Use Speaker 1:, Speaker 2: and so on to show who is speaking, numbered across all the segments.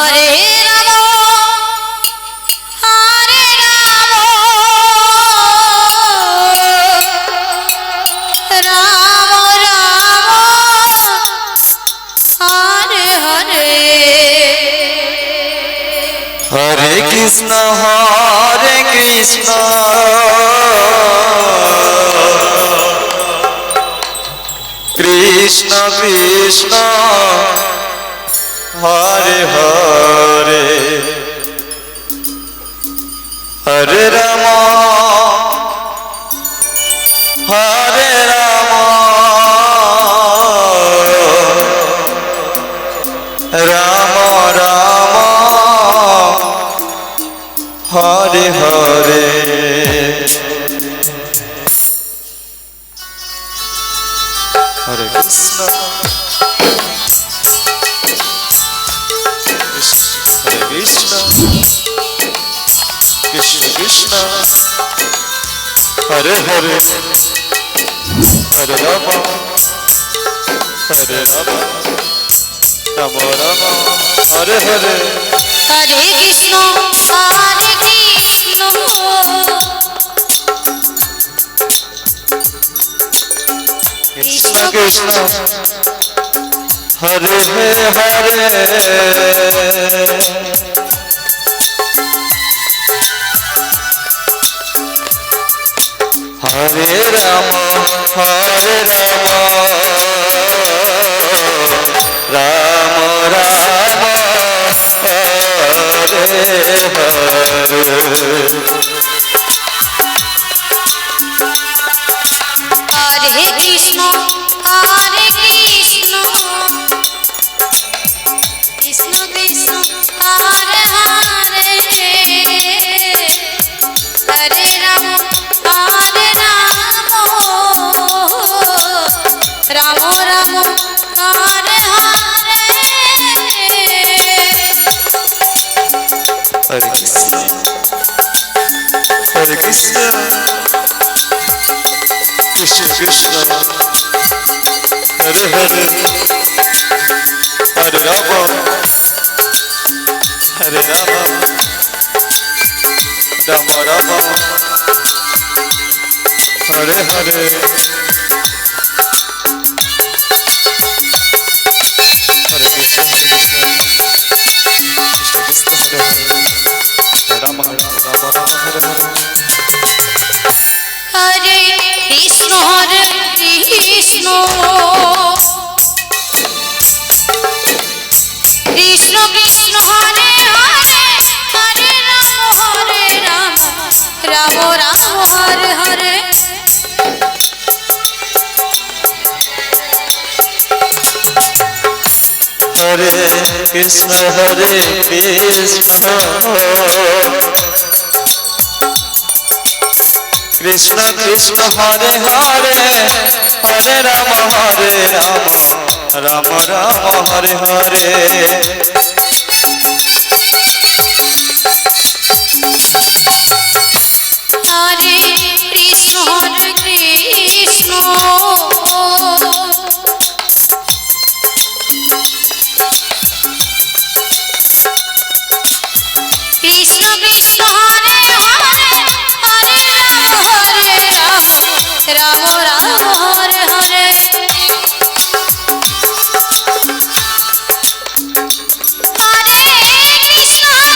Speaker 1: Hare Ram Hare Ram Ram Ram Hare Hare
Speaker 2: Hare Krishna Krishna Krishna Hare Hare Hare Ram Hare Ram Ram Ram Hare Hare Hare Krishna Hare Krishna Krishna Krishna Hare Hare Hare Ram Hare Ram Ram Ram Hare Hare
Speaker 1: Hare Krishna Hare Krishna
Speaker 2: Krishna Krishna Hare Hare Hare Ram Hare Ram Ram Ram Hare
Speaker 1: Hare Krishna Hare Krishna Krishna Krishna Hare Hare Hare Ram Hare Ram Ram Ram Hare Hare
Speaker 2: Hare Krishna Hare Krishna Krishna Krishna Hare Hare Hare Ram Hare Ram Ram Ram Hare Hare Hare Krishna Krishna Krishna Hare Hare Ram Ram Ram Hare Hare
Speaker 1: Hare Krishna Krishna Krishna Krishna Hare Hare Hare Ram Ram Ram Hare Hare
Speaker 2: Hare Krishna Krishna Krishna Krishna Hare Hare Hare Ram Ram Ram Hare Hare
Speaker 1: Hare Krishna Krishna Krishna Krishna Hare Hare Hare Ram Ram Ram Hare Hare Hare Krishna Krishna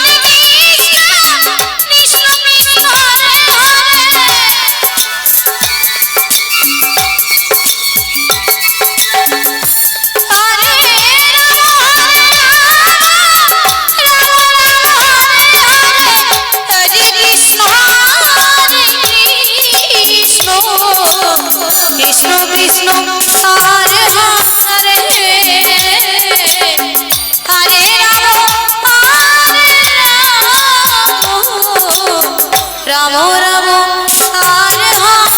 Speaker 1: Krishna Krishna Hare Hare Krishna Krishna Hare Hare Hare Ram Hare Ram Ram Hare Hare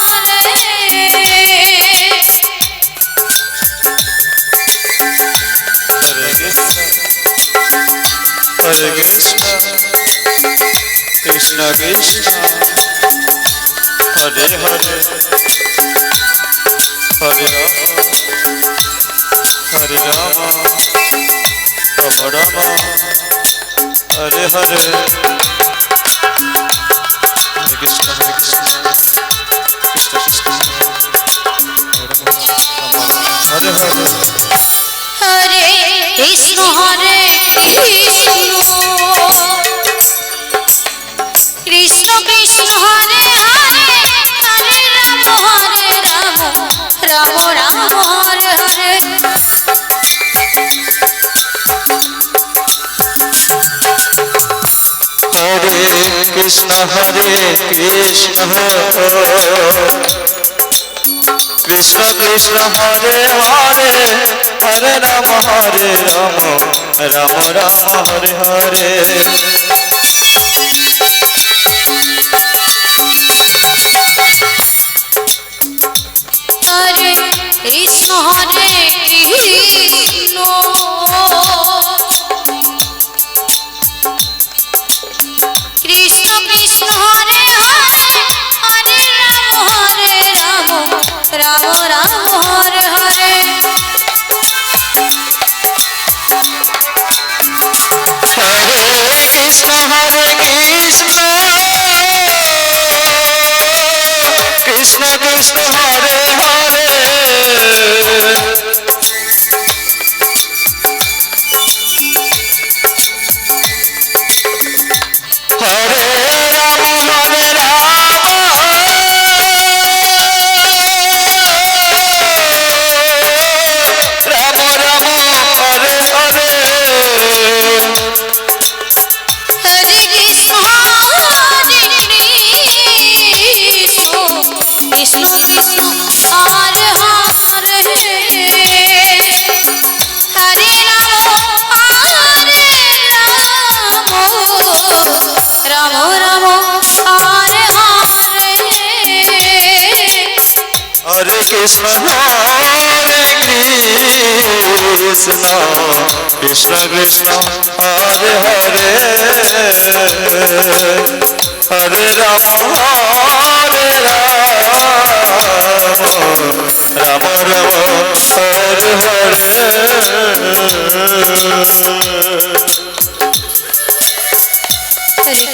Speaker 2: Hare Krishna Krishna Krishna Hare Hare Hare Ram Ram Ram Hare Hare Hare Krishna Krishna Krishna Hare Hare
Speaker 1: Hare Krishna Hare Krishna Krishna Krishna Hare Hare Hare Ram Ram Ram Hare Hare
Speaker 2: Hare Krishna Krishna Krishna Krishna Hare Hare Hare Ram Ram Ram Hare Hare
Speaker 1: Hare Krishna Hare Krishna Krishna Krishna Hare Hare Hare Ram Ram Ram Hare Hare
Speaker 2: Hare Krishna Krishna Krishna Krishna Hare Hare Hare Ram Hare Ram Ram Ram Hare Hare
Speaker 1: Hare Krishna Krishna Krishna Hare Hare Hare Ram Ram Hare Hare
Speaker 2: Hare Krishna Krishna Krishna Krishna Hare Hare Hare Ram Ram Ram Hare Hare
Speaker 1: Hare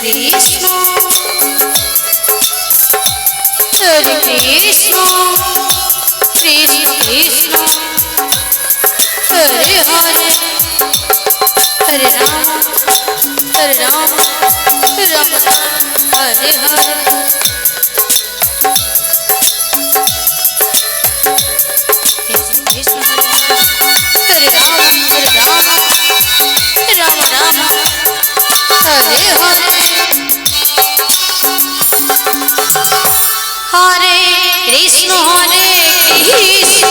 Speaker 1: Krishna Krishna Krishna Hare Hare Hare Ram Ram Ram Hare Hare Krishna Hare Ram Ram Ram Hare Hare Hare Krishna Krishna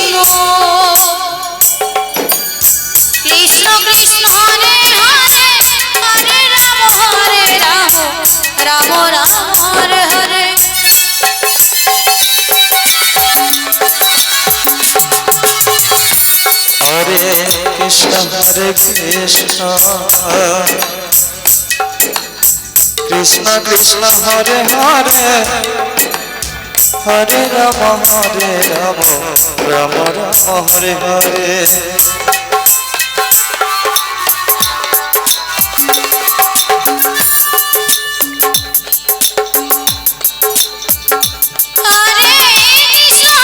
Speaker 1: Krishna Krishna Hare Hare Hare Ram Ram Ram Hare Hare
Speaker 2: Hare Krishna Krishna Krishna Krishna Hare Hare Hare Ram Ram Ram Hare Hare
Speaker 1: Hare Krishna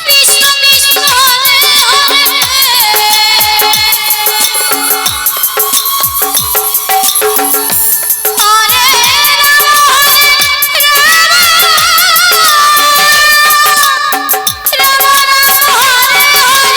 Speaker 1: Krishna Krishna Hare Hare Hare Ram Ram Hare Hare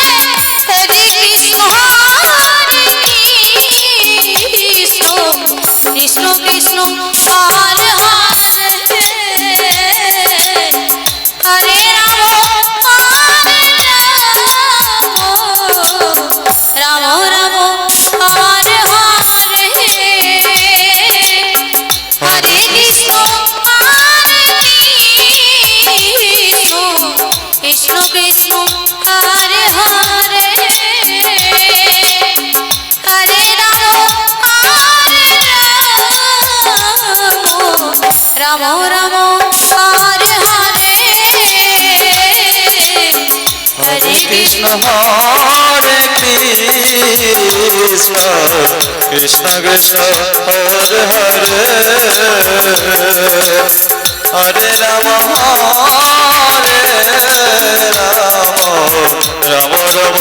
Speaker 2: Krishna Hare Krishna Krishna Krishna Hare Hare Hare Ram Hare Ram Ram Ram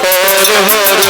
Speaker 2: Hare Hare